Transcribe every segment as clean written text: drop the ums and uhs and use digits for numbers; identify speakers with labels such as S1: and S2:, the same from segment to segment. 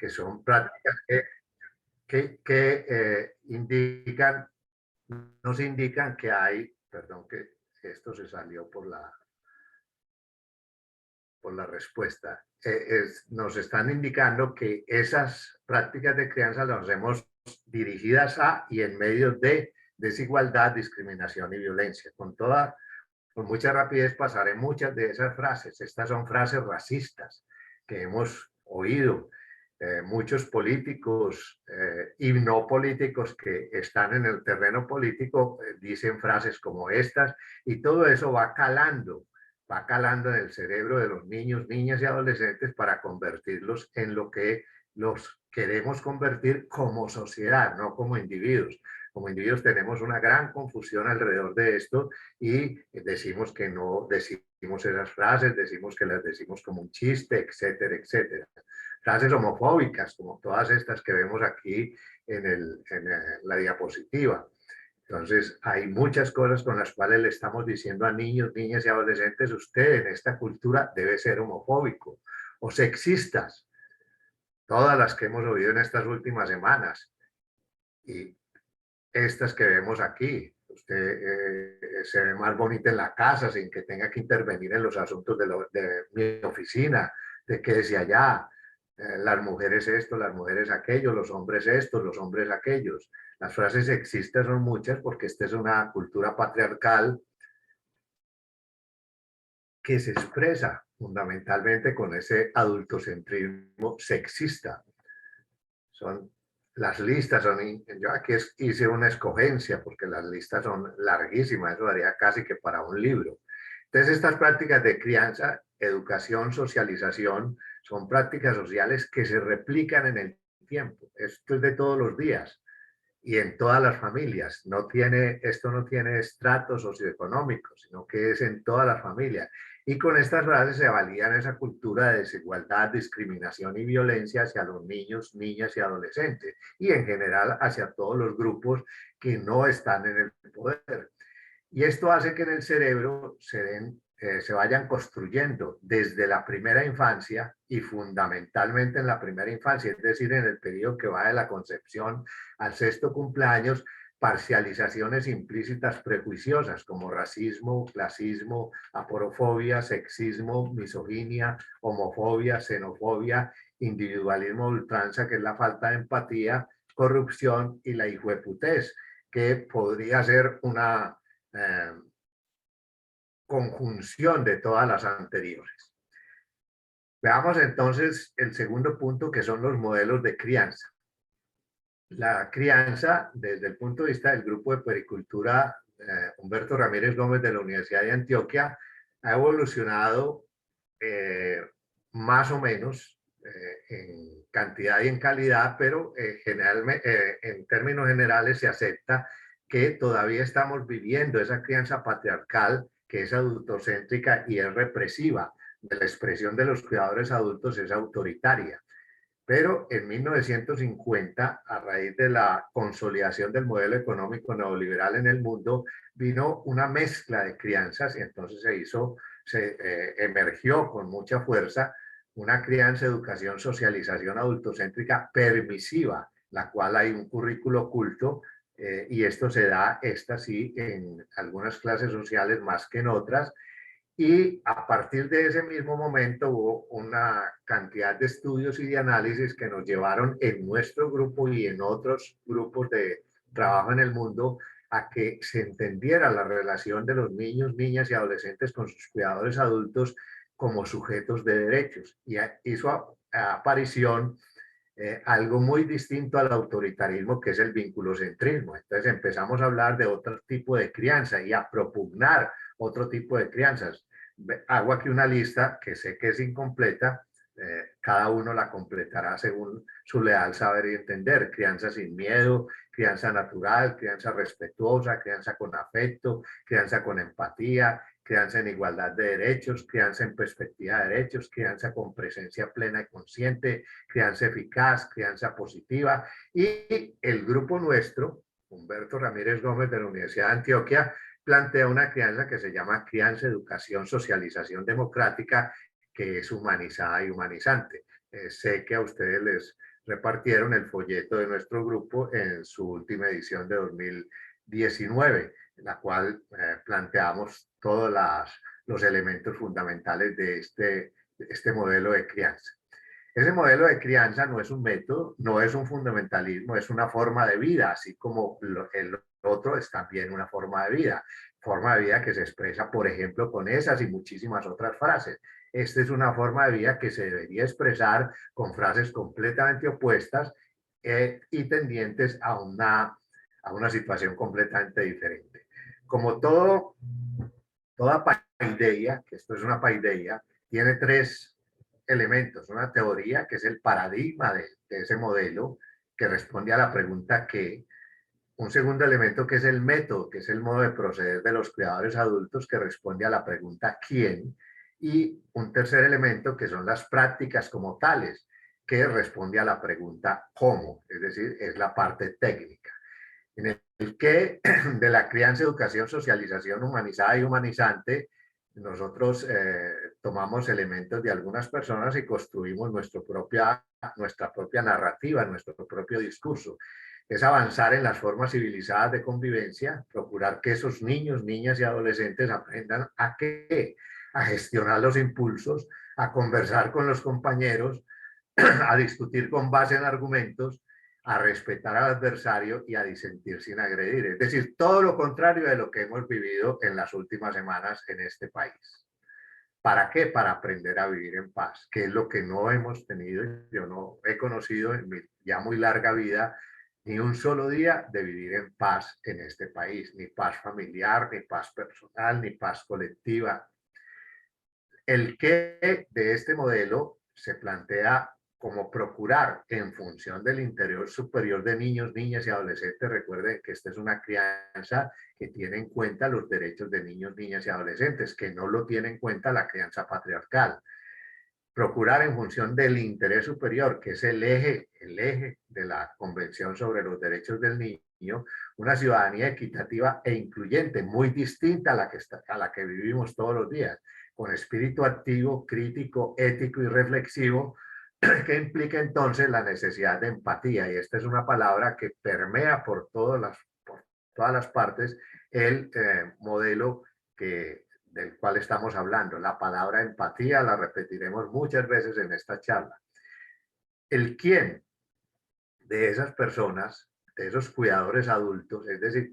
S1: que son prácticas que nos indican que hay, perdón que esto se salió por la respuesta, nos están indicando que esas prácticas de crianza las hemos dirigidas a y en medio de desigualdad, discriminación y violencia. Con mucha rapidez pasaré muchas de esas frases. Estas son frases racistas que hemos oído. Muchos políticos y no políticos que están en el terreno político dicen frases como estas, y todo eso va calando en el cerebro de los niños, niñas y adolescentes para convertirlos en lo que los queremos convertir como sociedad, no como individuos. Como individuos tenemos una gran confusión alrededor de esto y decimos que no decimos esas frases, decimos que las decimos como un chiste, etcétera, etcétera. Frases homofóbicas, como todas estas que vemos aquí en la diapositiva. Entonces, hay muchas cosas con las cuales le estamos diciendo a niños, niñas y adolescentes, usted en esta cultura debe ser homofóbico o sexistas, todas las que hemos oído en estas últimas semanas. Y estas que vemos aquí, usted se ve más bonita en la casa sin que tenga que intervenir en los asuntos de mi oficina, de quédese allá, las mujeres esto, las mujeres aquello, los hombres estos, los hombres aquellos. Las frases sexistas son muchas porque esta es una cultura patriarcal que se expresa fundamentalmente con ese adultocentrismo sexista. Son las listas, yo aquí hice una escogencia porque las listas son larguísimas, eso daría casi que para un libro. Entonces, estas prácticas de crianza, educación, socialización, son prácticas sociales que se replican en el tiempo. Esto es de todos los días y en todas las familias. Esto no tiene estratos socioeconómicos, sino que es en todas las familias. Y con estas frases se validan esa cultura de desigualdad, discriminación y violencia hacia los niños, niñas y adolescentes, y en general hacia todos los grupos que no están en el poder. Y esto hace que en el cerebro se vayan construyendo desde la primera infancia y fundamentalmente en la primera infancia, es decir, en el periodo que va de la concepción al sexto cumpleaños, parcializaciones implícitas prejuiciosas como racismo, clasismo, aporofobia, sexismo, misoginia, homofobia, xenofobia, individualismo, ultranza, que es la falta de empatía, corrupción y la hijueputez, que podría ser una conjunción de todas las anteriores. Veamos entonces el segundo punto, que son los modelos de crianza. La crianza, desde el punto de vista del grupo de pericultura Humberto Ramírez Gómez de la Universidad de Antioquia, ha evolucionado más o menos en cantidad y en calidad, pero en términos generales se acepta que todavía estamos viviendo esa crianza patriarcal que es adultocéntrica y es represiva. De la expresión de los cuidadores adultos es autoritaria. Pero en 1950, a raíz de la consolidación del modelo económico neoliberal en el mundo, vino una mezcla de crianzas y entonces emergió con mucha fuerza una crianza, educación, socialización adultocéntrica permisiva, la cual hay un currículo oculto y esto se da, esta sí, en algunas clases sociales más que en otras. Y a partir de ese mismo momento hubo una cantidad de estudios y de análisis que nos llevaron en nuestro grupo y en otros grupos de trabajo en el mundo a que se entendiera la relación de los niños, niñas y adolescentes con sus cuidadores adultos como sujetos de derechos. Y hizo aparición algo muy distinto al autoritarismo, que es el vinculocentrismo. Entonces empezamos a hablar de otro tipo de crianza y a propugnar otro tipo de crianzas. Hago aquí una lista que sé que es incompleta, cada uno la completará según su leal saber y entender. Crianza sin miedo, crianza natural, crianza respetuosa, crianza con afecto, crianza con empatía, crianza en igualdad de derechos, crianza en perspectiva de derechos, crianza con presencia plena y consciente, crianza eficaz, crianza positiva. Y el grupo nuestro, Humberto Ramírez Gómez de la Universidad de Antioquia, plantea una crianza que se llama crianza, educación, socialización democrática, que es humanizada y humanizante. sé que a ustedes les repartieron el folleto de nuestro grupo en su última edición de 2019, en la cual planteamos todos los elementos fundamentales de este modelo de crianza. Ese modelo de crianza no es un método, no es un fundamentalismo, es una forma de vida, así como el otro es también una forma de vida que se expresa, por ejemplo, con esas y muchísimas otras frases. Esta es una forma de vida que se debería expresar con frases completamente opuestas y tendientes a una situación completamente diferente. Como toda paideia, que esto es una paideia, tiene tres elementos. Una teoría, que es el paradigma de ese modelo, que responde a la pregunta ¿qué? Un segundo elemento, que es el método, que es el modo de proceder de los cuidadores adultos, que responde a la pregunta ¿quién? Y un tercer elemento, que son las prácticas como tales, que responde a la pregunta ¿cómo? Es decir, es la parte técnica. En el que de la crianza, educación, socialización humanizada y humanizante, nosotros tomamos elementos de algunas personas y construimos nuestra propia narrativa, nuestro propio discurso. Es avanzar en las formas civilizadas de convivencia, procurar que esos niños, niñas y adolescentes aprendan a qué, a gestionar los impulsos, a conversar con los compañeros, a discutir con base en argumentos, a respetar al adversario y a disentir sin agredir. Es decir, todo lo contrario de lo que hemos vivido en las últimas semanas en este país. ¿Para qué? Para aprender a vivir en paz, que es lo que no hemos tenido. Yo no he conocido en mi ya muy larga vida ni un solo día de vivir en paz en este país, ni paz familiar, ni paz personal, ni paz colectiva. El qué de este modelo se plantea como procurar en función del interior superior de niños, niñas y adolescentes. Recuerden que esta es una crianza que tiene en cuenta los derechos de niños, niñas y adolescentes, que no lo tiene en cuenta la crianza patriarcal. Procurar en función del interés superior, que es el eje de la Convención sobre los Derechos del Niño, una ciudadanía equitativa e incluyente, muy distinta a la que vivimos todos los días, con espíritu activo, crítico, ético y reflexivo, que implica entonces la necesidad de empatía. Y esta es una palabra que permea por todas las partes el modelo del cual estamos hablando. La palabra empatía la repetiremos muchas veces en esta charla. El quién de esas personas, de esos cuidadores adultos, es decir,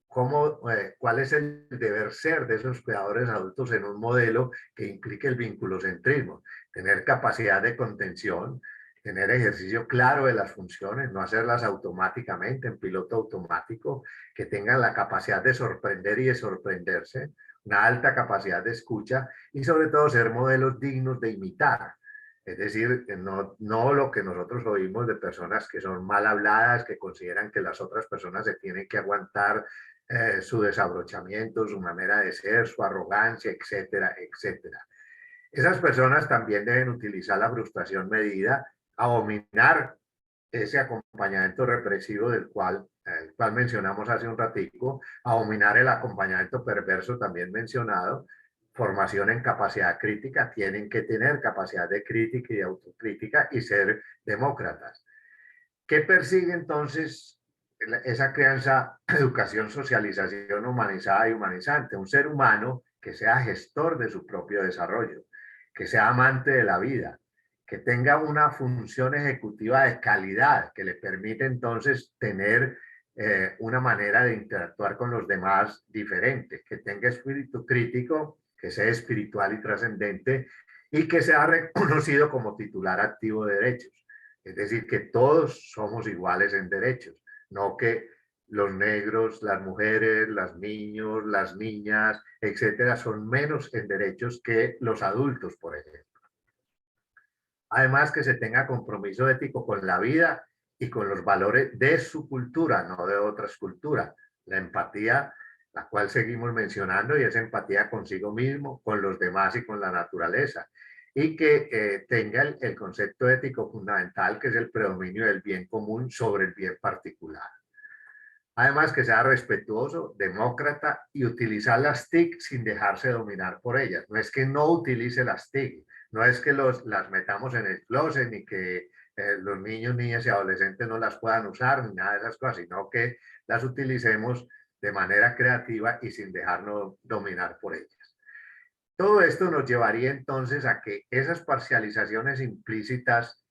S1: cuál es el deber ser de esos cuidadores adultos en un modelo que implique el vinculocentrismo, tener capacidad de contención, tener ejercicio claro de las funciones, no hacerlas automáticamente en piloto automático, que tengan la capacidad de sorprender y de sorprenderse, una alta capacidad de escucha y sobre todo ser modelos dignos de imitar. Es decir, no lo que nosotros oímos de personas que son mal habladas, que consideran que las otras personas se tienen que aguantar su desabrochamiento, su manera de ser, su arrogancia, etcétera, etcétera. Esas personas también deben utilizar la frustración medida a dominar ese acompañamiento represivo el cual mencionamos hace un ratico, a dominar el acompañamiento perverso también mencionado, formación en capacidad crítica, tienen que tener capacidad de crítica y de autocrítica y ser demócratas. ¿Qué persigue entonces esa crianza, educación, socialización humanizada y humanizante? Un ser humano que sea gestor de su propio desarrollo, que sea amante de la vida, que tenga una función ejecutiva de calidad, que le permite entonces tener una manera de interactuar con los demás diferente, que tenga espíritu crítico, que sea espiritual y trascendente y que sea reconocido como titular activo de derechos. Es decir, que todos somos iguales en derechos, no que los negros, las mujeres, los niños, las niñas, etcétera, son menos en derechos que los adultos, por ejemplo. Además, que se tenga compromiso ético con la vida y con los valores de su cultura, no de otras culturas. La empatía, la cual seguimos mencionando, y es empatía consigo mismo, con los demás y con la naturaleza. Y que tenga el concepto ético fundamental, que es el predominio del bien común sobre el bien particular. Además, que sea respetuoso, demócrata y utilizar las TIC sin dejarse dominar por ellas. No es que no utilice las TIC, No es que las metamos en el closet ni que los niños, niñas y adolescentes no las puedan usar ni nada de esas cosas, sino que las utilicemos de manera creativa y sin dejarnos dominar por ellas. Todo esto nos llevaría entonces a que esas parcializaciones implícitas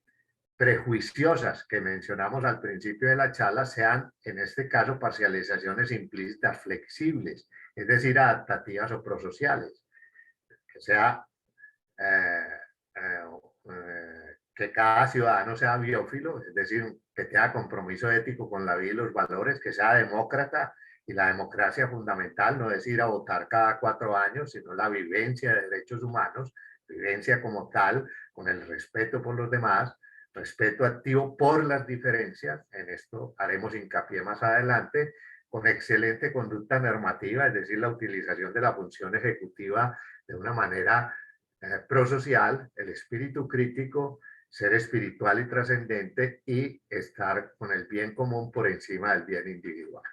S1: prejuiciosas que mencionamos al principio de la charla sean, en este caso, parcializaciones implícitas flexibles, es decir, adaptativas o prosociales, que sea eh, eh, que cada ciudadano sea biófilo, es decir, que tenga compromiso ético con la vida y los valores, que sea demócrata, y la democracia fundamental no es ir a votar cada 4 años, sino la vivencia de derechos humanos, vivencia como tal, con el respeto por los demás, respeto activo por las diferencias, en esto haremos hincapié más adelante, con excelente conducta normativa, es decir, la utilización de la función ejecutiva de una manera prosocial, el espíritu crítico, ser espiritual y trascendente y estar con el bien común por encima del bien individual.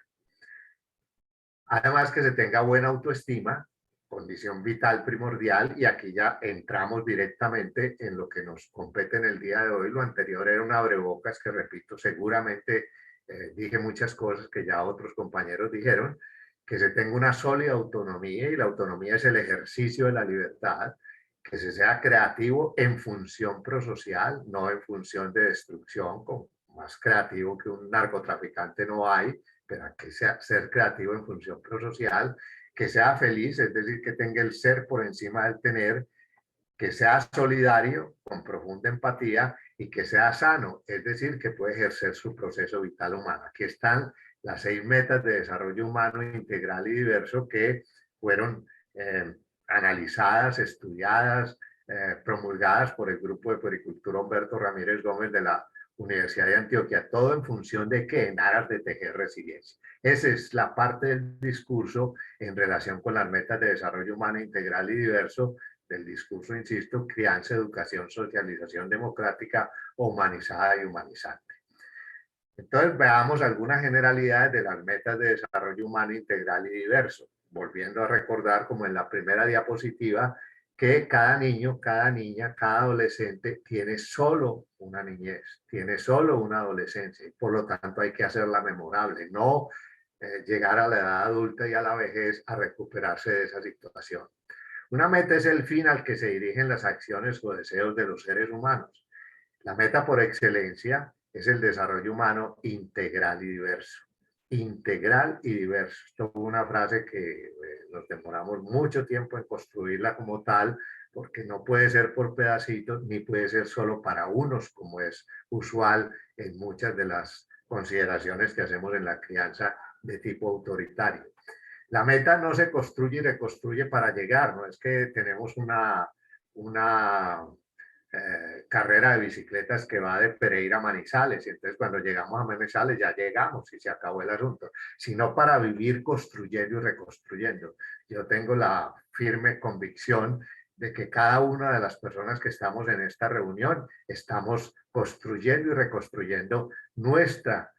S1: Además que se tenga buena autoestima, condición vital primordial, y aquí ya entramos directamente en lo que nos compete en el día de hoy. Lo anterior era un abrebocas que, repito, seguramente dije muchas cosas que ya otros compañeros dijeron, que se tenga una sólida autonomía, y la autonomía es el ejercicio de la libertad, que se sea creativo en función prosocial, no en función de destrucción, como más creativo que un narcotraficante no hay, pero que sea ser creativo en función prosocial, que sea feliz, es decir, que tenga el ser por encima del tener, que sea solidario, con profunda empatía, y que sea sano, es decir, que puede ejercer su proceso vital humano. Aquí están las 6 metas de desarrollo humano integral y diverso que fueron analizadas, estudiadas, promulgadas por el grupo de Puericultura Humberto Ramírez Gómez de la Universidad de Antioquia, todo en función de que en aras de tejer resiliencia. Esa es la parte del discurso en relación con las metas de desarrollo humano integral y diverso del discurso, insisto, crianza, educación, socialización democrática, humanizada y humanizante. Entonces veamos algunas generalidades de las metas de desarrollo humano integral y diverso, volviendo a recordar, como en la primera diapositiva, que cada niño, cada niña, cada adolescente tiene solo una niñez, tiene solo una adolescencia, y por lo tanto hay que hacerla memorable, no llegar a la edad adulta y a la vejez a recuperarse de esa situación. Una meta es el fin al que se dirigen las acciones o deseos de los seres humanos. La meta por excelencia es el desarrollo humano integral y diverso. Integral y diverso. Esto fue una frase que nos demoramos mucho tiempo en construirla como tal, porque no puede ser por pedacitos ni puede ser solo para unos, como es usual en muchas de las consideraciones que hacemos en la crianza de tipo autoritario. La meta no se construye y reconstruye para llegar, no es que tenemos una carrera de bicicletas que va de Pereira a Manizales, y entonces cuando llegamos a Manizales ya llegamos y se acabó el asunto, sino para vivir construyendo y reconstruyendo. Yo tengo la firme convicción de que cada una de las personas que estamos en esta reunión estamos construyendo y reconstruyendo nuestra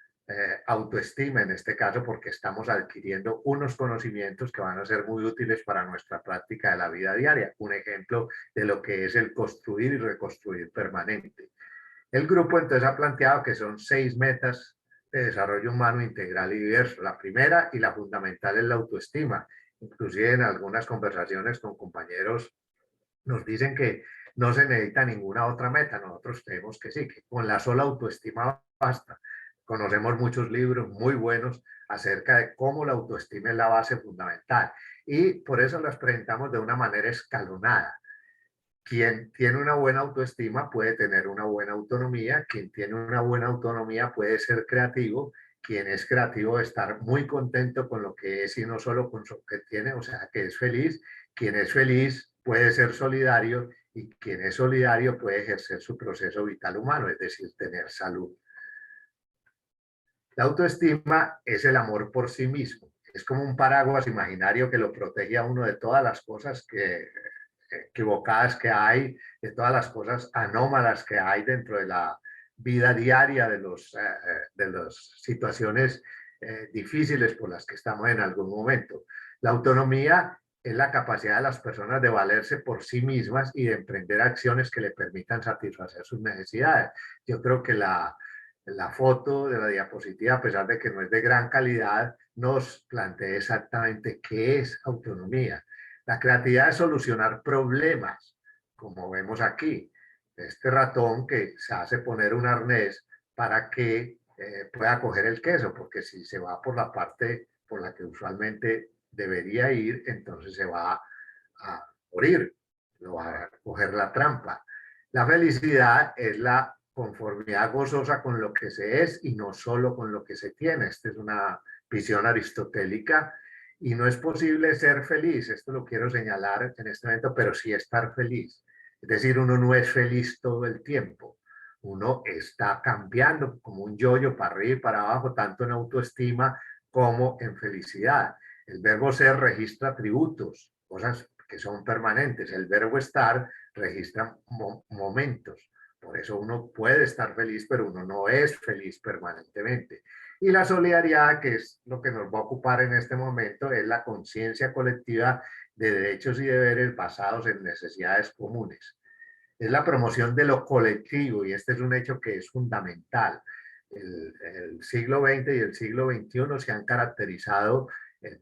S1: autoestima en este caso, porque estamos adquiriendo unos conocimientos que van a ser muy útiles para nuestra práctica de la vida diaria. Un ejemplo de lo que es el construir y reconstruir permanente. El grupo entonces ha planteado que son 6 metas de desarrollo humano integral y diverso. La primera y la fundamental es la autoestima. Inclusive en algunas conversaciones con compañeros nos dicen que no se necesita ninguna otra meta. Nosotros creemos que sí, que con la sola autoestima basta. Conocemos muchos libros muy buenos acerca de cómo la autoestima es la base fundamental, y por eso las presentamos de una manera escalonada. Quien tiene una buena autoestima puede tener una buena autonomía, quien tiene una buena autonomía puede ser creativo, quien es creativo estar muy contento con lo que es y no solo con lo que tiene, o sea, que es feliz, quien es feliz puede ser solidario, y quien es solidario puede ejercer su proceso vital humano, es decir, tener salud. La autoestima es el amor por sí mismo. Es como un paraguas imaginario que lo protege a uno de todas las cosas equivocadas que hay, de todas las cosas anómalas que hay dentro de la vida diaria, de las situaciones difíciles por las que estamos en algún momento. La autonomía es la capacidad de las personas de valerse por sí mismas y de emprender acciones que le permitan satisfacer sus necesidades. Yo creo que la foto de la diapositiva, a pesar de que no es de gran calidad, nos plantea exactamente qué es autonomía. La creatividad es solucionar problemas, como vemos aquí. Este ratón que se hace poner un arnés para que pueda coger el queso, porque si se va por la parte por la que usualmente debería ir, entonces se va a morir, lo va a coger la trampa. La felicidad es la conformidad gozosa con lo que se es y no solo con lo que se tiene. Esta es una visión aristotélica y no es posible ser feliz, esto lo quiero señalar en este momento, pero sí estar feliz. Es decir, uno no es feliz todo el tiempo. Uno está cambiando como un yoyo para arriba y para abajo, tanto en autoestima como en felicidad. El verbo ser registra atributos, cosas que son permanentes. El verbo estar registra momentos. Por eso uno puede estar feliz, pero uno no es feliz permanentemente. Y la solidaridad, que es lo que nos va a ocupar en este momento, es la conciencia colectiva de derechos y deberes basados en necesidades comunes. Es la promoción de lo colectivo y este es un hecho que es fundamental. El siglo XX y el siglo XXI se han caracterizado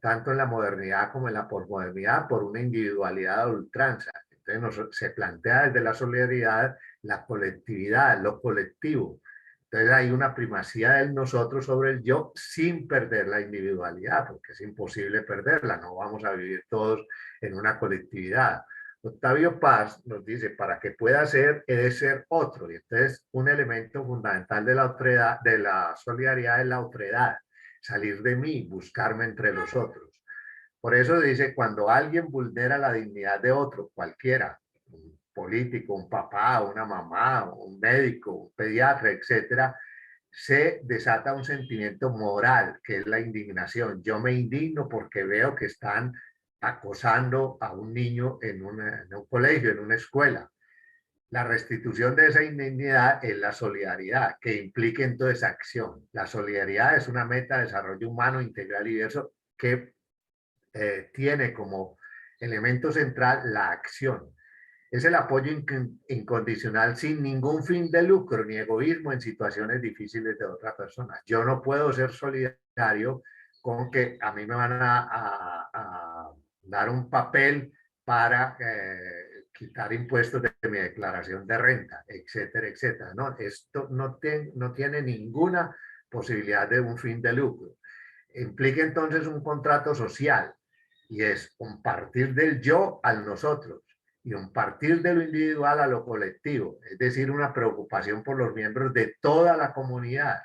S1: tanto en la modernidad como en la posmodernidad por una individualidad a ultranza. Entonces se plantea desde la solidaridad la colectividad, lo colectivo. Entonces hay una primacía del nosotros sobre el yo sin perder la individualidad, porque es imposible perderla, no vamos a vivir todos en una colectividad. Octavio Paz nos dice, para que pueda ser, he de ser otro. Y entonces un elemento fundamental de la otredad, de la solidaridad es la otredad, salir de mí, buscarme entre los otros. Por eso dice, cuando alguien vulnera la dignidad de otro, cualquiera, un político, un papá, una mamá, un médico, un pediatra, etcétera, se desata un sentimiento moral, que es la indignación. Yo me indigno porque veo que están acosando a un niño en un colegio, en una escuela. La restitución de esa indignidad es la solidaridad, que implica entonces acción. La solidaridad es una meta de desarrollo humano integral y diverso que tiene como elemento central la acción. Es el apoyo incondicional sin ningún fin de lucro ni egoísmo en situaciones difíciles de otra persona. Yo no puedo ser solidario con que a mí me van a dar un papel para quitar impuestos de mi declaración de renta, etcétera, etcétera. No, esto no tiene ninguna posibilidad de un fin de lucro. Implica entonces un contrato social y es un partir del yo al nosotros y un partir de lo individual a lo colectivo, es decir, una preocupación por los miembros de toda la comunidad.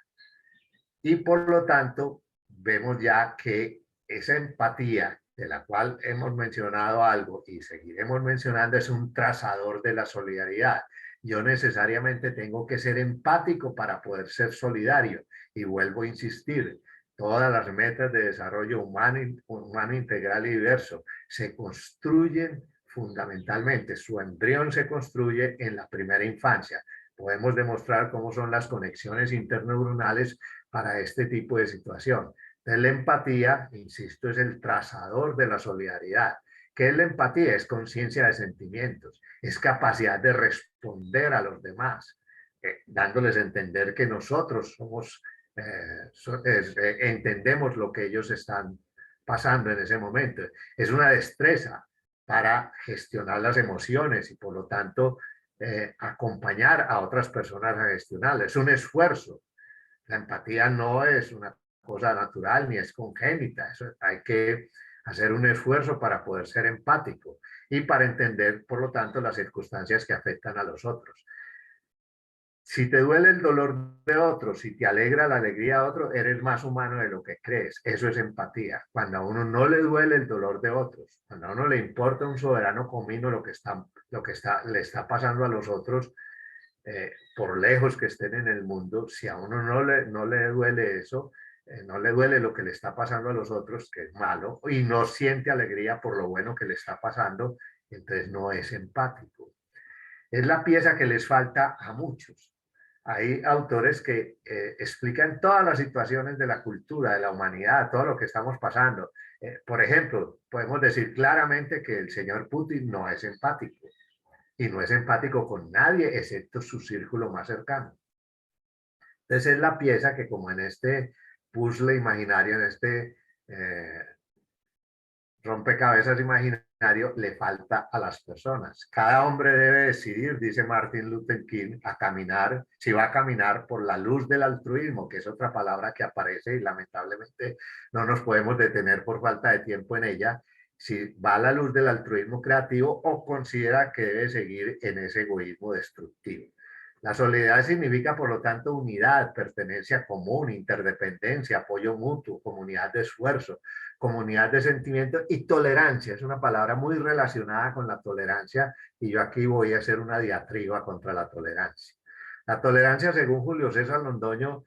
S1: Y por lo tanto, vemos ya que esa empatía de la cual hemos mencionado algo y seguiremos mencionando es un trazador de la solidaridad. Yo necesariamente tengo que ser empático para poder ser solidario. Y vuelvo a insistir, todas las metas de desarrollo humano integral y diverso se construyen fundamentalmente, su embrión se construye en la primera infancia. Podemos demostrar cómo son las conexiones interneuronales para este tipo de situación. Entonces, la empatía, insisto, es el trazador de la solidaridad. ¿Qué es la empatía? Es conciencia de sentimientos, es capacidad de responder a los demás, dándoles a entender que nosotros somos, entendemos lo que ellos están pasando en ese momento. Es una destreza para gestionar las emociones y por lo tanto acompañar a otras personas a gestionarlas. Es un esfuerzo. La empatía no es una cosa natural ni es congénita. Eso hay que hacer un esfuerzo para poder ser empático y para entender, por lo tanto, las circunstancias que afectan a los otros. Si te duele el dolor de otro, si te alegra la alegría de otro, eres más humano de lo que crees. Eso es empatía. Cuando a uno no le duele el dolor de otros, cuando a uno le importa un soberano comino le está pasando a los otros, por lejos que estén en el mundo, si a uno no le duele eso, no le duele lo que le está pasando a los otros, que es malo, y no siente alegría por lo bueno que le está pasando, entonces no es empático. Es la pieza que les falta a muchos. Hay autores que explican todas las situaciones de la cultura, de la humanidad, todo lo que estamos pasando. Por ejemplo, podemos decir claramente que el señor Putin no es empático y no es empático con nadie excepto su círculo más cercano. Entonces es la pieza que como en este puzzle imaginario, en este eh, rompecabezas imaginario, le falta a las personas. Cada hombre debe decidir, dice Martin Luther King, a caminar, si va a caminar por la luz del altruismo, que es otra palabra que aparece y lamentablemente no nos podemos detener por falta de tiempo en ella, si va a la luz del altruismo creativo o considera que debe seguir en ese egoísmo destructivo. La solidaridad significa, por lo tanto, unidad, pertenencia común, interdependencia, apoyo mutuo, comunidad de esfuerzo, comunidad de sentimientos y tolerancia. Es una palabra muy relacionada con la tolerancia y yo aquí voy a hacer una diatriba contra la tolerancia. La tolerancia, según Julio César Londoño,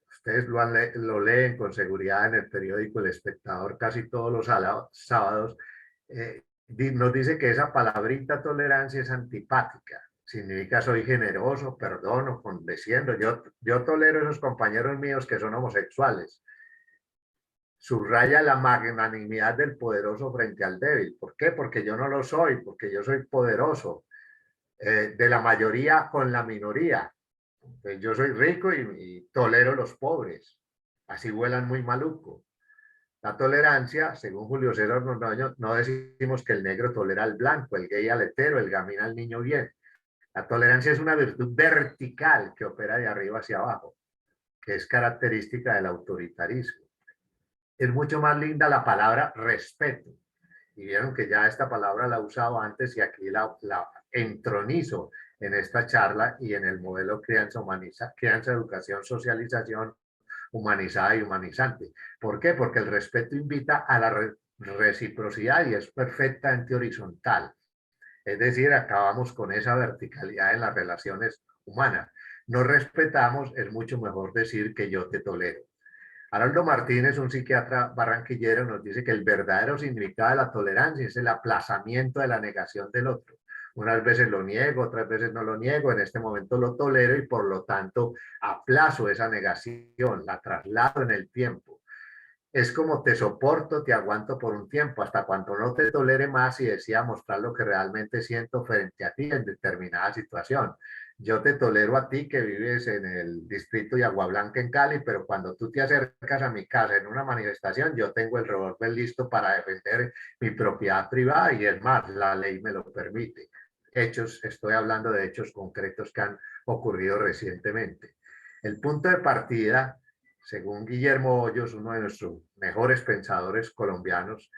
S1: ustedes lo leen con seguridad en el periódico El Espectador casi todos los sábados, nos dice que esa palabrita tolerancia es antipática. Significa soy generoso, perdono, condesciendo. Yo tolero a esos compañeros míos que son homosexuales. Subraya la magnanimidad del poderoso frente al débil. ¿Por qué? Porque yo no lo soy, porque yo soy poderoso. De la mayoría con la minoría. Yo soy rico y tolero los pobres. Así vuelan muy maluco. La tolerancia, según Julio César Londoño, no decimos que el negro tolera al blanco, el gay al hetero, el gamín al niño bien. La tolerancia es una virtud vertical que opera de arriba hacia abajo, que es característica del autoritarismo. Es mucho más linda la palabra respeto. Y vieron que ya esta palabra la he usado antes y aquí la entronizo en esta charla y en el modelo crianza, crianza, educación, socialización humanizada y humanizante. ¿Por qué? Porque el respeto invita a la reciprocidad y es perfectamente horizontal. Es decir, acabamos con esa verticalidad en las relaciones humanas. No respetamos, es mucho mejor decir que yo te tolero. Haroldo Martínez, un psiquiatra barranquillero, nos dice que el verdadero significado de la tolerancia es el aplazamiento de la negación del otro. Unas veces lo niego, otras veces no lo niego, en este momento lo tolero y por lo tanto aplazo esa negación, la traslado en el tiempo. Es como te soporto, te aguanto por un tiempo, hasta cuando no te tolere más y decida mostrar lo que realmente siento frente a ti en determinada situación. Yo te tolero a ti que vives en el distrito de Agua Blanca en Cali, pero cuando tú te acercas a mi casa en una manifestación, yo tengo el revólver listo para defender mi propiedad privada y es más, la ley me lo permite. Hechos, estoy hablando de hechos concretos que han ocurrido recientemente. El punto de partida, según Guillermo Hoyos, uno de nuestros mejores pensadores colombianos,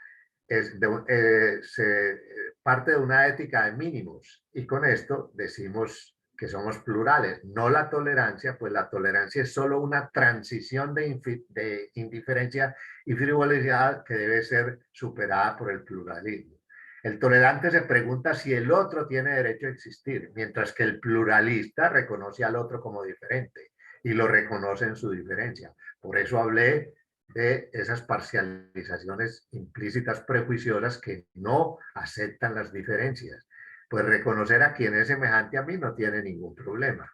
S1: parte de una ética de mínimos y con esto decimos que somos plurales, no la tolerancia, pues la tolerancia es solo una transición de indiferencia y frivolidad que debe ser superada por el pluralismo. El tolerante se pregunta si el otro tiene derecho a existir, mientras que el pluralista reconoce al otro como diferente y lo reconoce en su diferencia. Por eso hablé de esas parcializaciones implícitas prejuiciosas que no aceptan las diferencias. Pues reconocer a quien es semejante a mí no tiene ningún problema.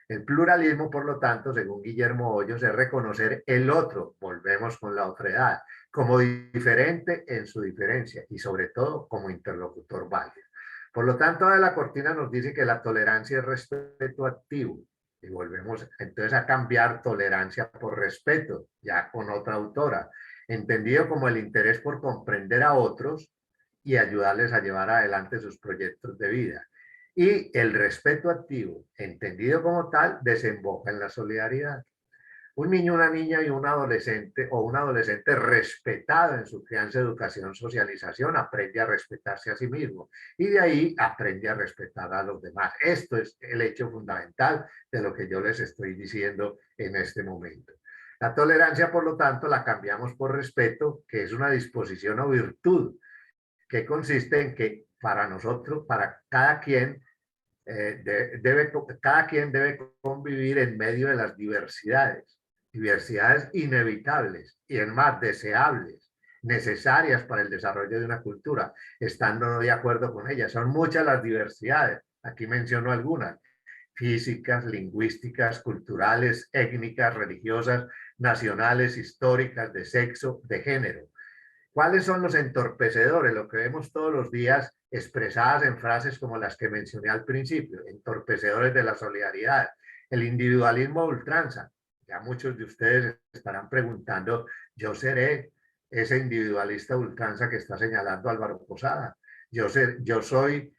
S1: El pluralismo, por lo tanto, según Guillermo Hoyos, es reconocer el otro, volvemos con la otredad, como diferente en su diferencia y sobre todo como interlocutor válido. Por lo tanto, de la Cortina nos dice que la tolerancia es respeto activo, y volvemos entonces a cambiar tolerancia por respeto, ya con otra autora, entendido como el interés por comprender a otros y ayudarles a llevar adelante sus proyectos de vida. Y el respeto activo, entendido como tal, desemboca en la solidaridad. Un niño, una niña y un adolescente o un adolescente respetado en su crianza, educación, socialización, aprende a respetarse a sí mismo y de ahí aprende a respetar a los demás. Esto es el hecho fundamental de lo que yo les estoy diciendo en este momento. La tolerancia, por lo tanto, la cambiamos por respeto, que es una disposición o virtud que consiste en que para nosotros, para cada quien, cada quien debe convivir en medio de las diversidades, diversidades inevitables y en más deseables, necesarias para el desarrollo de una cultura, estando de acuerdo con ellas. Son muchas las diversidades, aquí menciono algunas: físicas, lingüísticas, culturales, étnicas, religiosas, nacionales, históricas, de sexo, de género. ¿Cuáles son los entorpecedores? Lo que vemos todos los días expresadas en frases como las que mencioné al principio, entorpecedores de la solidaridad, el individualismo a ultranza. Ya muchos de ustedes estarán preguntando, ¿yo seré ese individualista a ultranza que está señalando Álvaro Posada? Yo soy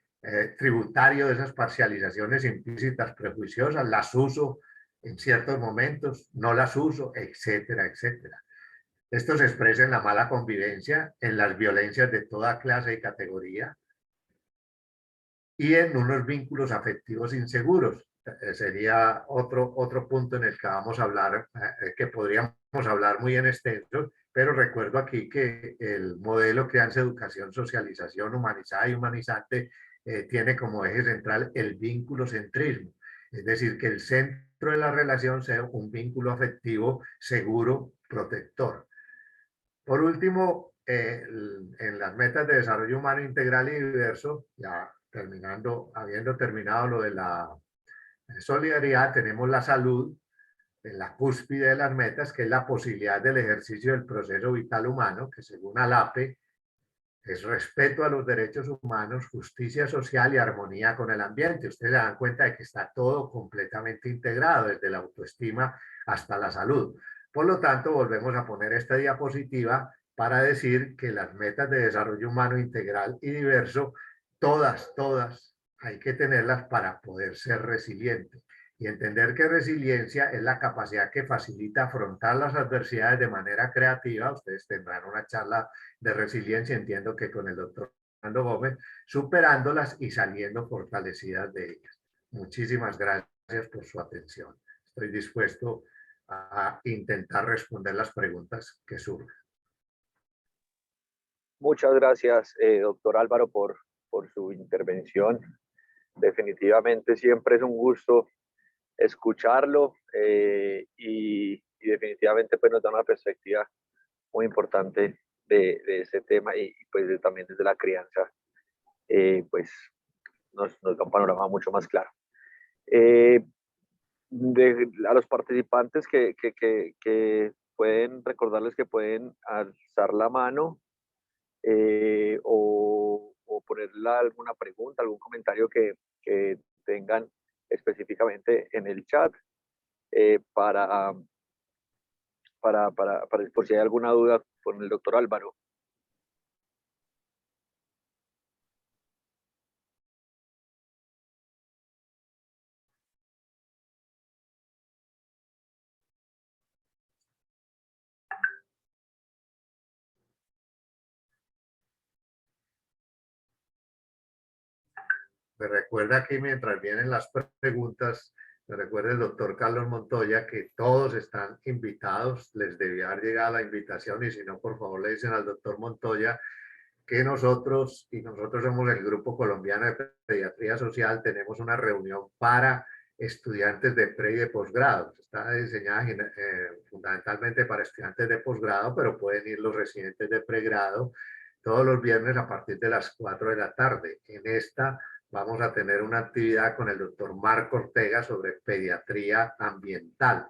S1: tributario de esas parcializaciones implícitas prejuiciosas, las uso en ciertos momentos, no las uso, etcétera, etcétera. Esto se expresa en la mala convivencia, en las violencias de toda clase y categoría y en unos vínculos afectivos inseguros. Sería otro punto en el que vamos a hablar, que podríamos hablar muy en extenso, pero recuerdo aquí que el modelo crianza, educación, socialización humanizada y humanizante tiene como eje central el vínculo centrismo, es decir, que el centro de la relación sea un vínculo afectivo seguro, protector. Por último, en las metas de desarrollo humano integral y diverso, ya habiendo terminado lo de la solidaridad, tenemos la salud en la cúspide de las metas, que es la posibilidad del ejercicio del proceso vital humano, que según ALAPE es respeto a los derechos humanos, justicia social y armonía con el ambiente. Ustedes se dan cuenta de que está todo completamente integrado, desde la autoestima hasta la salud. Por lo tanto, volvemos a poner esta diapositiva para decir que las metas de desarrollo humano integral y diverso, todas hay que tenerlas para poder ser resilientes. Y entender que resiliencia es la capacidad que facilita afrontar las adversidades de manera creativa. Ustedes tendrán una charla de resiliencia, entiendo que con el doctor Fernando Gómez, superándolas y saliendo fortalecidas de ellas. Muchísimas gracias por su atención. Estoy dispuesto a intentar responder las preguntas que surjan.
S2: Muchas gracias, doctor Álvaro, por su intervención. Definitivamente siempre es un gusto escucharlo y definitivamente pues, nos da una perspectiva muy importante de ese tema y pues también desde la crianza, pues nos da un panorama mucho más claro. A los participantes que pueden recordarles que pueden alzar la mano o ponerle alguna pregunta, algún comentario que tengan específicamente en el chat para por si hay alguna duda con el doctor Álvaro.
S1: Me recuerda aquí mientras vienen las preguntas, me recuerda el doctor Carlos Montoya que todos están invitados, les debía haber llegado la invitación y si no, por favor le dicen al doctor Montoya que nosotros somos el Grupo Colombiano de Pediatría Social, tenemos una reunión para estudiantes de pre y de posgrado. Está diseñada fundamentalmente para estudiantes de posgrado, pero pueden ir los residentes de pregrado todos los viernes a partir de las 4 de la tarde. En esta vamos a tener una actividad con el doctor Marco Ortega sobre pediatría ambiental,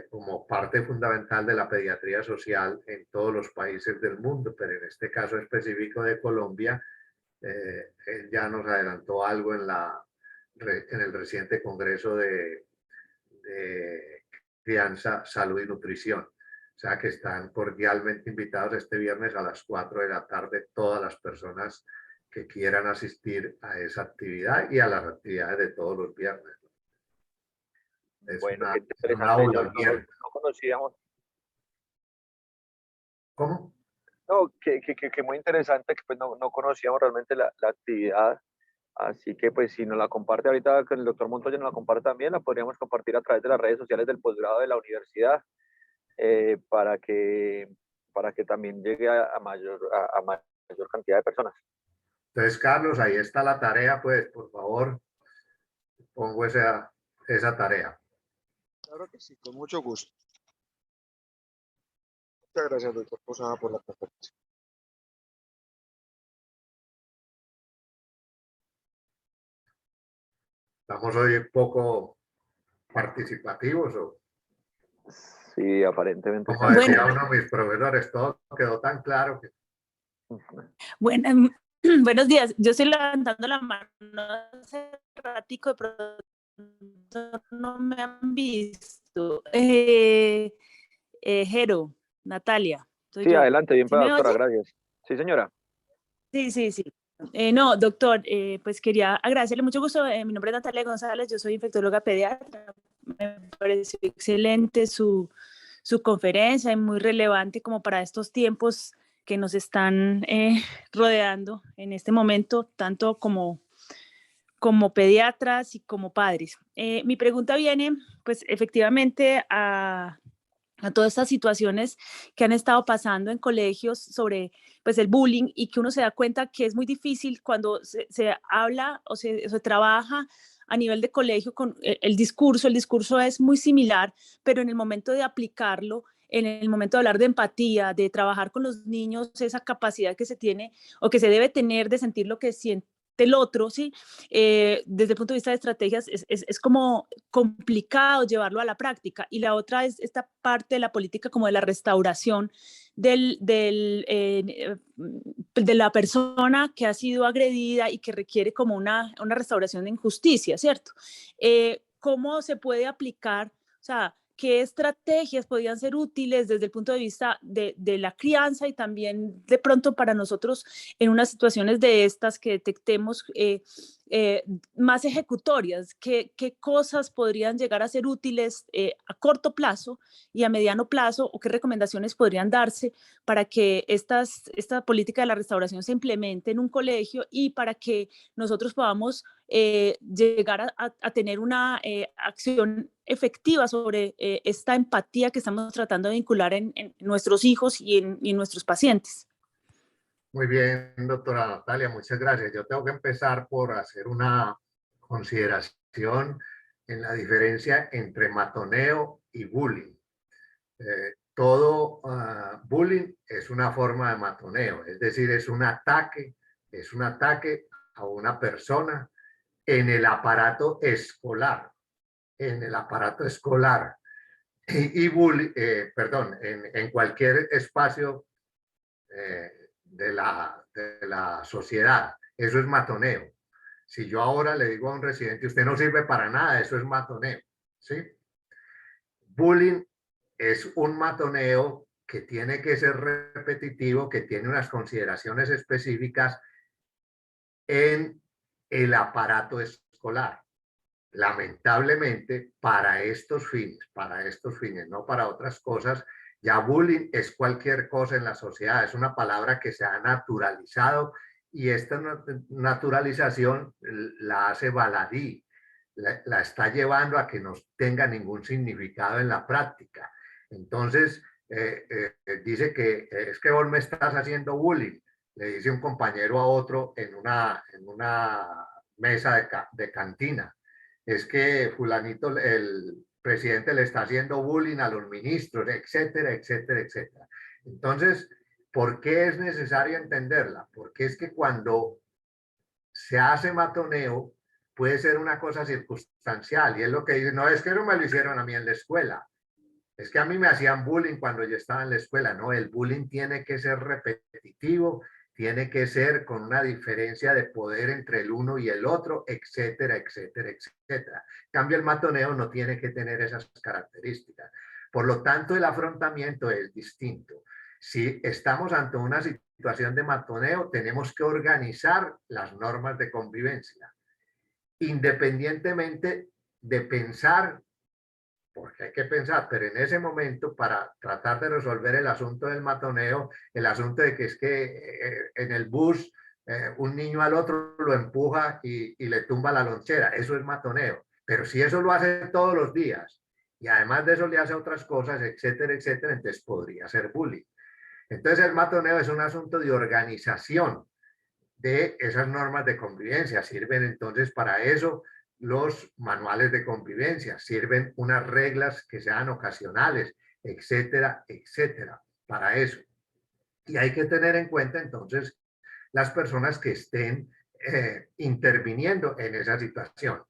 S1: como parte fundamental de la pediatría social en todos los países del mundo, pero en este caso específico de Colombia, él ya nos adelantó algo en el reciente Congreso de Crianza, Salud y Nutrición. O sea que están cordialmente invitados este viernes a las 4 de la tarde todas las personas que quieran asistir a esa actividad y a las actividades de todos los viernes. Es
S2: bueno,
S1: una,
S2: qué
S1: una
S2: interesante.
S1: aula
S2: No conocíamos.
S1: ¿Cómo?
S2: No, que muy interesante, que pues no conocíamos realmente la actividad. Así que pues si nos la comparte ahorita, que el doctor Montoya nos la comparte también, la podríamos compartir a través de las redes sociales del posgrado de la universidad para que también llegue a mayor cantidad de personas.
S1: Entonces, Carlos, ahí está la tarea, pues, por favor, pongo esa tarea.
S3: Claro que sí, con mucho gusto. Muchas gracias, doctor Posada, por la conferencia.
S1: Estamos hoy poco participativos o,
S2: Sí, aparentemente
S1: como
S2: estamos
S1: decía
S2: como...
S1: uno de mis profesores, todo quedó tan claro que
S4: Bueno, buenos días. Yo estoy levantando la mano hace ratico, de pronto no me han visto. Jero, Natalia, soy
S2: Sí,
S4: yo.
S2: adelante, bien
S4: ¿Sí
S2: para
S4: me
S2: doctora,
S4: oye?
S2: gracias. Sí, señora.
S4: Sí, sí, sí. No, doctor, pues quería agradecerle mucho gusto. Mi nombre es Natalia González, yo soy infectóloga pediatra. Me pareció excelente su conferencia y muy relevante como para estos tiempos que nos están rodeando en este momento, tanto como pediatras y como padres. Mi pregunta viene, pues efectivamente, a todas estas situaciones que han estado pasando en colegios sobre pues el bullying y que uno se da cuenta que es muy difícil cuando se habla o se trabaja a nivel de colegio con el discurso es muy similar, pero en el momento de aplicarlo, en el momento de hablar de empatía, de trabajar con los niños, esa capacidad que se tiene o que se debe tener de sentir lo que siente el otro, ¿sí? Desde el punto de vista de estrategias, es como complicado llevarlo a la práctica. Y la otra es esta parte de la política como de la restauración de la persona que ha sido agredida y que requiere como una restauración de injusticia, ¿cierto? ¿Cómo se puede aplicar? O sea, ¿qué estrategias podrían ser útiles desde el punto de vista de la crianza y también de pronto para nosotros en unas situaciones de estas que detectemos más ejecutorias? ¿Qué cosas podrían llegar a ser útiles a corto plazo y a mediano plazo, o qué recomendaciones podrían darse para que esta política de la restauración se implemente en un colegio y para que nosotros podamos llegar a tener una acción efectiva sobre esta empatía que estamos tratando de vincular en nuestros hijos y en nuestros pacientes?
S1: muy bien, doctora Natalia, muchas gracias. Yo tengo que empezar por hacer una consideración en la diferencia entre matoneo y bullying. Todo bullying es una forma de matoneo, es decir, es un ataque a una persona en el aparato escolar, en el aparato escolar y bullying, perdón, en cualquier espacio de la sociedad. Eso es matoneo. Si yo ahora le digo a un residente, usted no sirve para nada, eso es matoneo, ¿sí? Bullying es un matoneo que tiene que ser repetitivo, que tiene unas consideraciones específicas en el aparato escolar. Lamentablemente, para estos fines, no para otras cosas, ya bullying es cualquier cosa en la sociedad, es una palabra que se ha naturalizado y esta naturalización la hace baladí, la está llevando a que no tenga ningún significado en la práctica. Entonces, dice que es que vos me estás haciendo bullying, le dice un compañero a otro en una mesa de cantina. Es que fulanito, el presidente le está haciendo bullying a los ministros, etcétera, etcétera, etcétera. Entonces, ¿por qué es necesario entenderla? Porque es que cuando se hace matoneo, puede ser una cosa circunstancial, y es lo que dice, no, es que no me lo hicieron a mí en la escuela, es que a mí me hacían bullying cuando yo estaba en la escuela. No, el bullying tiene que ser repetitivo, tiene que ser con una diferencia de poder entre el uno y el otro, etcétera, etcétera, etcétera. En cambio, el matoneo no tiene que tener esas características. Por lo tanto, el afrontamiento es distinto. Si estamos ante una situación de matoneo, tenemos que organizar las normas de convivencia, independientemente de pensar, porque hay que pensar, pero en ese momento para tratar de resolver el asunto del matoneo, el asunto de que es que en el bus un niño al otro lo empuja y le tumba la lonchera, eso es matoneo. Pero si eso lo hace todos los días y además de eso le hace otras cosas, etcétera, etcétera, entonces podría ser bullying. Entonces el matoneo es un asunto de organización de esas normas de convivencia. Sirven entonces para eso los manuales de convivencia, sirven unas reglas que sean ocasionales, etcétera, etcétera, para eso. Y hay que tener en cuenta entonces las personas que estén interviniendo en esa situación.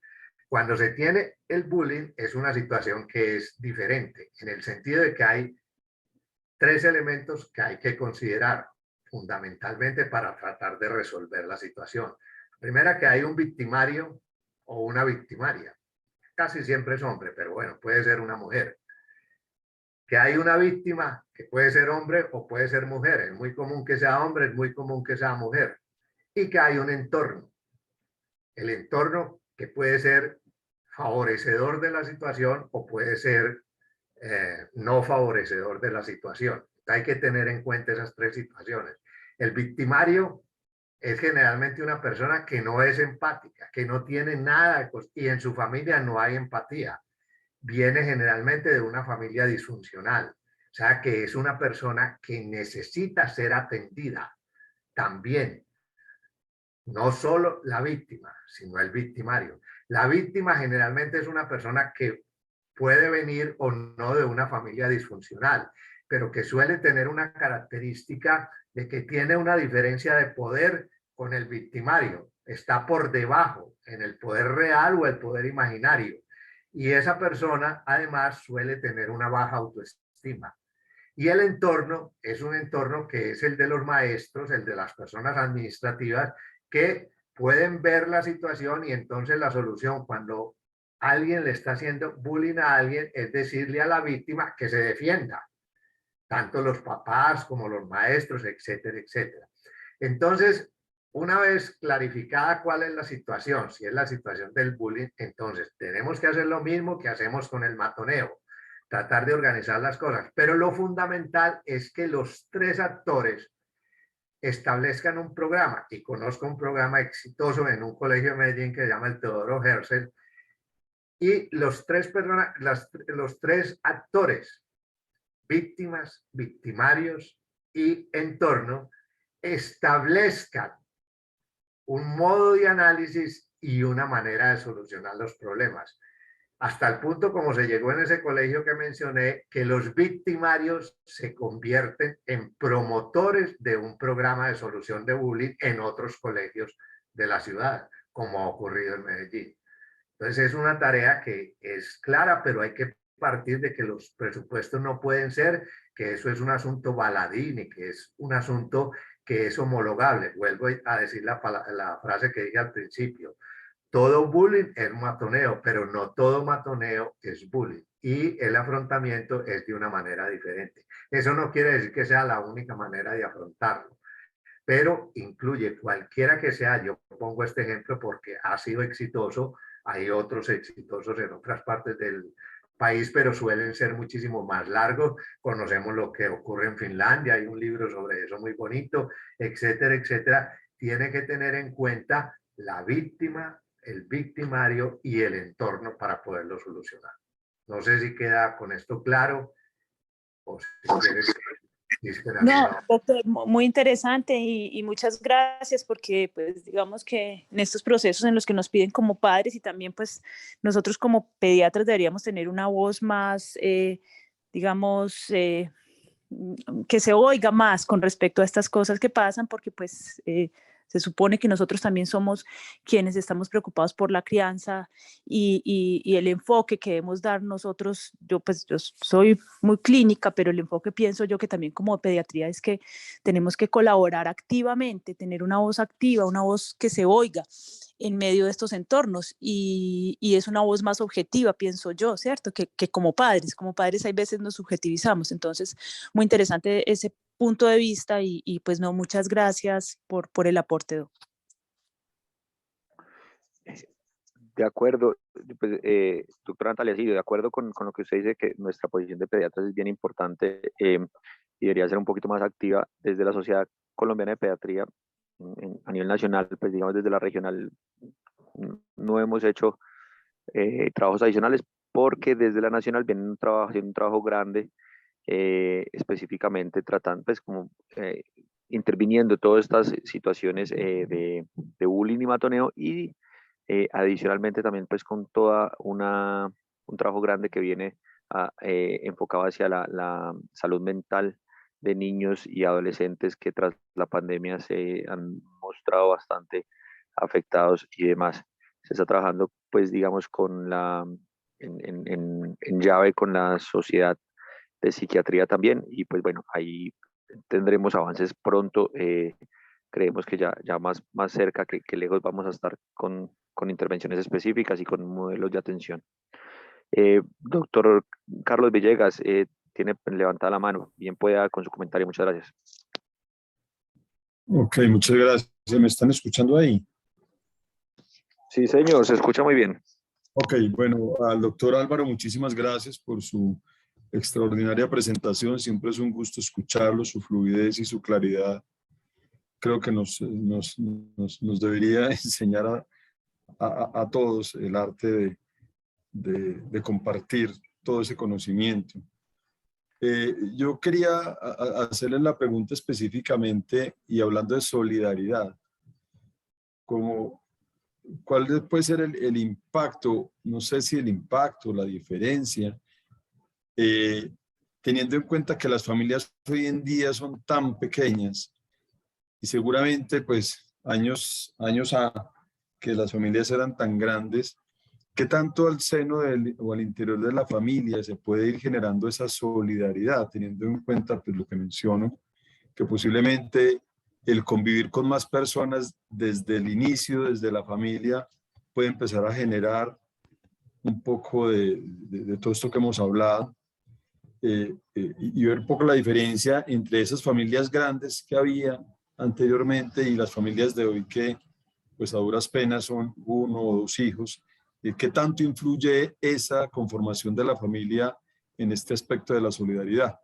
S1: Cuando se tiene el bullying es una situación que es diferente, en el sentido de que hay tres elementos que hay que considerar fundamentalmente para tratar de resolver la situación. Primera, que hay un victimario o una victimaria. Casi siempre es hombre, pero bueno, puede ser una mujer. Que hay una víctima que puede ser hombre o puede ser mujer. Es muy común que sea hombre, es muy común que sea mujer. Y que hay un entorno. El entorno que puede ser favorecedor de la situación o puede ser no favorecedor de la situación. Hay que tener en cuenta esas tres situaciones. El victimario es generalmente una persona que no es empática, que no tiene nada y en su familia no hay empatía. Viene generalmente de una familia disfuncional, o sea que es una persona que necesita ser atendida también. No solo la víctima, sino el victimario. La víctima generalmente es una persona que puede venir o no de una familia disfuncional, pero que suele tener una característica de que tiene una diferencia de poder con el victimario. Está por debajo en el poder real o el poder imaginario. Y esa persona además suele tener una baja autoestima. Y el entorno es un entorno que es el de los maestros, el de las personas administrativas, que pueden ver la situación y entonces la solución cuando alguien le está haciendo bullying a alguien es decirle a la víctima que se defienda, tanto los papás como los maestros, etcétera, etcétera. Entonces, una vez clarificada cuál es la situación, si es la situación del bullying, entonces tenemos que hacer lo mismo que hacemos con el matoneo, tratar de organizar las cosas, pero lo fundamental es que los tres actores establezcan un programa, y conozco un programa exitoso en un colegio de Medellín que se llama el Teodoro Herzl, y los tres actores, víctimas, victimarios y entorno, establezcan un modo de análisis y una manera de solucionar los problemas. Hasta el punto, como se llegó en ese colegio que mencioné, que los victimarios se convierten en promotores de un programa de solución de bullying en otros colegios de la ciudad, como ha ocurrido en Medellín. Entonces es una tarea que es clara, pero hay que partir de que los presupuestos no pueden ser, que eso es un asunto baladín y que es un asunto que es homologable. Vuelvo a decir la frase que dije al principio. Todo bullying es matoneo, pero no todo matoneo es bullying. Y el afrontamiento es de una manera diferente. Eso no quiere decir que sea la única manera de afrontarlo, pero incluye cualquiera que sea. Yo pongo este ejemplo porque ha sido exitoso. Hay otros exitosos en otras partes del país, pero suelen ser muchísimo más largos. Conocemos lo que ocurre en Finlandia, hay un libro sobre eso muy bonito, etcétera, etcétera. Tiene que tener en cuenta la víctima, el victimario y el entorno para poderlo solucionar. No sé si queda con esto claro o si quieres...
S4: No, doctor, muy interesante y muchas gracias porque pues digamos que en estos procesos en los que nos piden como padres y también pues nosotros como pediatras deberíamos tener una voz más, digamos, que se oiga más con respecto a estas cosas que pasan porque pues se supone que nosotros también somos quienes estamos preocupados por la crianza y el enfoque que debemos dar nosotros. Yo soy muy clínica, pero el enfoque pienso yo que también como pediatría es que tenemos que colaborar activamente, tener una voz activa, una voz que se oiga en medio de estos entornos y es una voz más objetiva, pienso yo, ¿cierto? Que como padres hay veces nos subjetivizamos, entonces muy interesante ese punto de vista y pues no, muchas gracias por el aporte, Doc.
S2: De acuerdo, pues, doctora Natalia, sí, de acuerdo con lo que usted dice, que nuestra posición de pediatras es bien importante y debería ser un poquito más activa desde la Sociedad Colombiana de Pediatría a nivel nacional, pues digamos desde la regional no hemos hecho trabajos adicionales porque desde la nacional viene haciendo un trabajo grande específicamente tratando, pues como interviniendo todas estas situaciones de bullying y matoneo y adicionalmente también pues con toda un trabajo grande que viene enfocado hacia la salud mental de niños y adolescentes que tras la pandemia se han mostrado bastante afectados y demás. se está trabajando, pues digamos, en llave con la Sociedad de Psiquiatría también, y pues bueno, ahí tendremos avances pronto. Creemos que ya más cerca que lejos vamos a estar con intervenciones específicas y con modelos de atención. Doctor Carlos Villegas, tiene levantada la mano. Bien pueda con su comentario. Muchas gracias.
S5: Ok, muchas gracias. ¿Me están escuchando ahí?
S2: Sí, señor, se escucha muy bien.
S5: Ok, bueno, al doctor Álvaro, muchísimas gracias por su extraordinaria presentación. Siempre es un gusto escucharlo, su fluidez y su claridad. Creo que nos debería enseñar a todos el arte de compartir todo ese conocimiento. Yo quería hacerle la pregunta específicamente y hablando de solidaridad, como, ¿cuál puede ser el impacto? No sé si el impacto, la diferencia, teniendo en cuenta que las familias hoy en día son tan pequeñas y seguramente pues años a que las familias eran tan grandes. ¿Qué tanto al seno o al interior de la familia se puede ir generando esa solidaridad, teniendo en cuenta pues, lo que menciono, que posiblemente el convivir con más personas desde el inicio, desde la familia, puede empezar a generar un poco de todo esto que hemos hablado y ver un poco la diferencia entre esas familias grandes que había anteriormente y las familias de hoy que pues a duras penas son uno o dos hijos. ¿Qué tanto influye esa conformación de la familia en este aspecto de la solidaridad?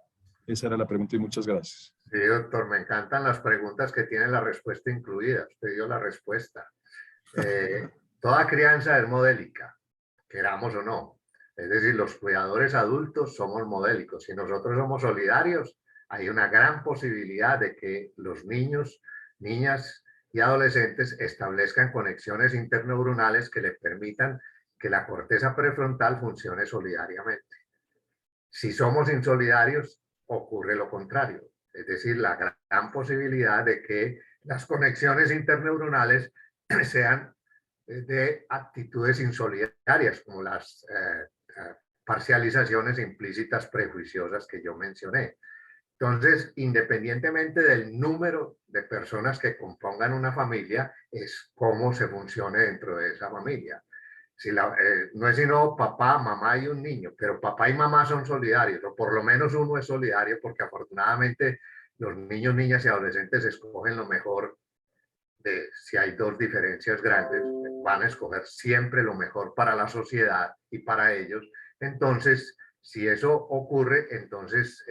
S5: Esa era la pregunta y muchas gracias.
S1: Sí, doctor, me encantan las preguntas que tienen la respuesta incluida. Usted dio la respuesta. Toda crianza es modélica, queramos o no. Es decir, los cuidadores adultos somos modélicos. Si nosotros somos solidarios, hay una gran posibilidad de que los niños, niñas y adolescentes establezcan conexiones interneuronales que les permitan que la corteza prefrontal funcione solidariamente. Si somos insolidarios, ocurre lo contrario. Es decir, la gran posibilidad de que las conexiones interneuronales sean de actitudes insolidarias, como las parcializaciones implícitas prejuiciosas que yo mencioné. Entonces, independientemente del número de personas que compongan una familia, es cómo se funcione dentro de esa familia. Si no es sino papá, mamá y un niño, pero papá y mamá son solidarios, o por lo menos uno es solidario, porque afortunadamente los niños, niñas y adolescentes escogen lo mejor. Si hay dos diferencias grandes, van a escoger siempre lo mejor para la sociedad y para ellos. Entonces, si eso ocurre, entonces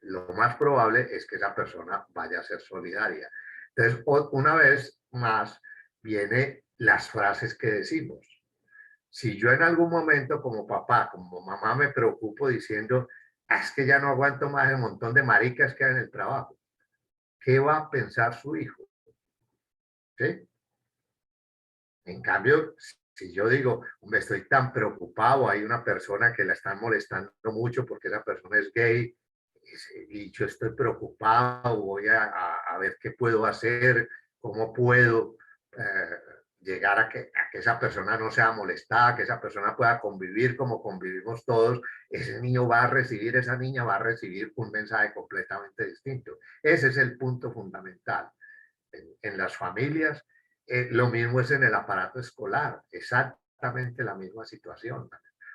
S1: lo más probable es que esa persona vaya a ser solidaria. Entonces, una vez más, vienen las frases que decimos. Si yo en algún momento como papá, como mamá me preocupo diciendo, es que ya no aguanto más el montón de maricas que hay en el trabajo, ¿qué va a pensar su hijo? ¿Sí? En cambio, si yo digo, hombre, estoy tan preocupado, hay una persona que la están molestando mucho porque esa persona es gay, y yo estoy preocupado, voy a ver qué puedo hacer, cómo puedo llegar a que esa persona no sea molestada, que esa persona pueda convivir como convivimos todos, ese niño va a recibir, esa niña va a recibir un mensaje completamente distinto. Ese es el punto fundamental. En las familias, lo mismo es en el aparato escolar, exactamente la misma situación.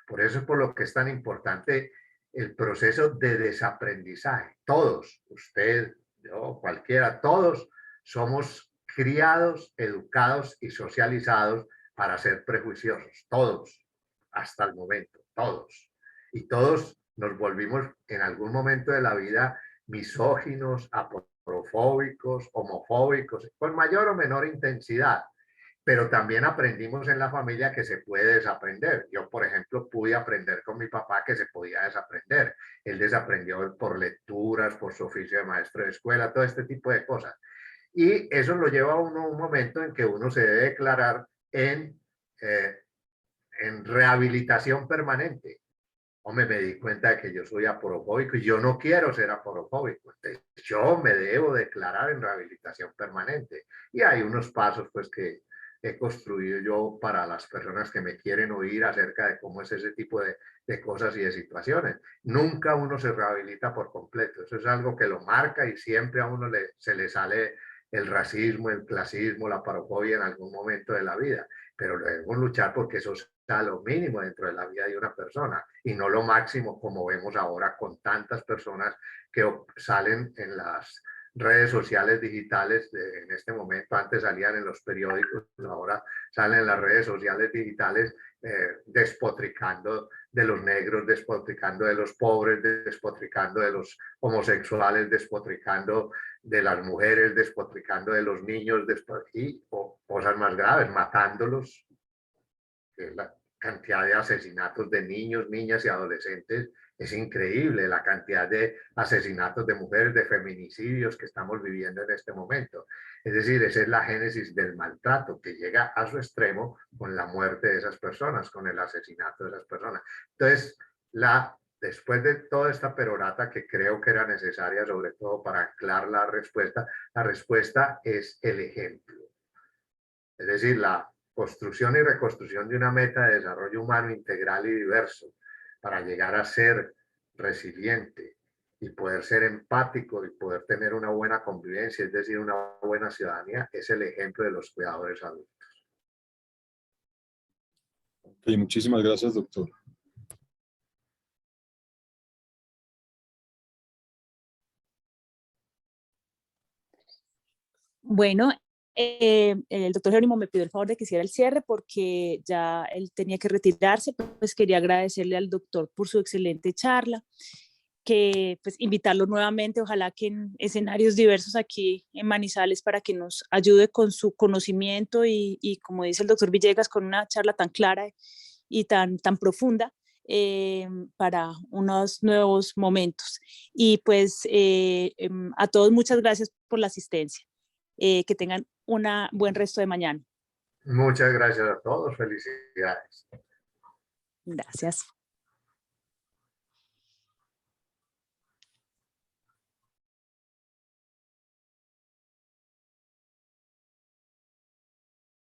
S1: Por eso es por lo que es tan importante el proceso de desaprendizaje. Todos, usted, yo, cualquiera, todos somos criados, educados y socializados para ser prejuiciosos. Todos, hasta el momento, todos. Y todos nos volvimos en algún momento de la vida misóginos, aporofóbicos, homofóbicos, con mayor o menor intensidad. Pero también aprendimos en la familia que se puede desaprender. Yo, por ejemplo, pude aprender con mi papá que se podía desaprender. Él desaprendió por lecturas, por su oficio de maestro de escuela, todo este tipo de cosas. Y eso lo lleva a uno a un momento en que uno se debe declarar en rehabilitación permanente. Hombre, me di cuenta de que yo soy aporofóbico y yo no quiero ser aporofóbico. Entonces, yo me debo declarar en rehabilitación permanente. Y hay unos pasos, pues, que he construido yo para las personas que me quieren oír acerca de cómo es ese tipo de cosas y de situaciones. Nunca uno se rehabilita por completo. Eso es algo que lo marca y siempre a uno se le sale el racismo, el clasismo, la parofobia en algún momento de la vida. Pero debemos luchar porque eso sea lo mínimo dentro de la vida de una persona y no lo máximo como vemos ahora con tantas personas que salen en las redes sociales digitales en este momento. Antes salían en los periódicos, ahora salen en las redes sociales digitales despotricando de los negros, despotricando de los pobres, despotricando de los homosexuales, despotricando de las mujeres, despotricando de los niños y cosas más graves, matándolos. La cantidad de asesinatos de niños, niñas y adolescentes es increíble, la cantidad de asesinatos de mujeres, de feminicidios que estamos viviendo en este momento. Es decir, esa es la génesis del maltrato que llega a su extremo con la muerte de esas personas, con el asesinato de esas personas. Entonces, después de toda esta perorata que creo que era necesaria, sobre todo para anclar la respuesta es el ejemplo. Es decir, la construcción y reconstrucción de una meta de desarrollo humano integral y diverso para llegar a ser resiliente y poder ser empático y poder tener una buena convivencia, es decir, una buena ciudadanía, es el ejemplo de los cuidadores adultos.
S5: Okay, muchísimas gracias, doctor.
S4: Bueno, el doctor Jerónimo me pidió el favor de que hiciera el cierre porque ya él tenía que retirarse, pues quería agradecerle al doctor por su excelente charla, que pues invitarlo nuevamente, ojalá que en escenarios diversos aquí en Manizales para que nos ayude con su conocimiento y como dice el doctor Villegas, con una charla tan clara y tan profunda para unos nuevos momentos. Y pues a todos muchas gracias por la asistencia. Que tengan un buen resto de mañana.
S1: Muchas gracias a todos. Felicidades.
S4: Gracias.